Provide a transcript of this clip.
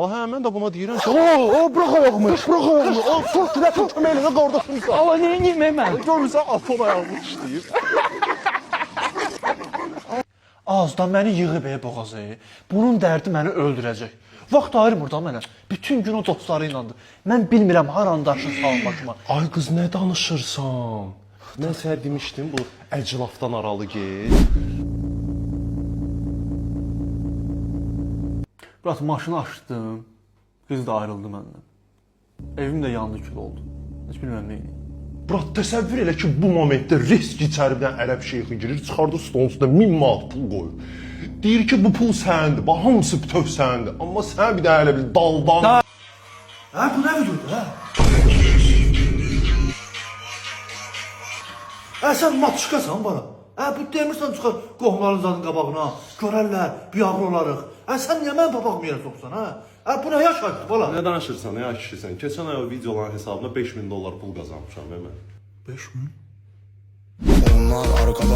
hə, mən də buna deyirəm ki, bırax ayağımı, bırax ayağımı. Çox dirətin köməyinə qardaşımsan. Ama ne yiyeyim mən? Görürsən, Afon ayağımı işləyir. Azdan məni yığıb boğazı. Bunun dərdi məni öldürəcək. Vaxt ayırmır da mənə. Bütün gün o dostları ilandı. Mən bilmirəm haranı daşın salın başıma. Ay qız, nə danışırsan? Mən sənə demişdim, bu əclafdan aralı get. Bırak maşını açdım. Qız da ayrıldı məndən. Evim də yandı kül oldu. Heç bilmirəm nə edeyim. Brat, təsəvvür elə ki, bu momentdə risk içəridən ərəb şeyxi girir, çıxardır stolun üstünə 1000 manat pul qoyur. Deyir ki, bu pul səndir, bax, hamısı bütöv səndir. Amma sən bir də elə bil daldan... Hə, bu nə videodur, hə? Hə, sən matışkasan bana. Hə, bu demirsən çıxar qohumların zadın qabağına, görərlər, biabr olarıq. Hə, sən niyə mən papaq miyərə soxsan, hə? Hə, bu nə yaşaydı, bala? Nə danışırsan, ya kişisən? Keçən ay o videoların hesabına $5000 pul qazanmışam, mən. 5000? Onlar arkadan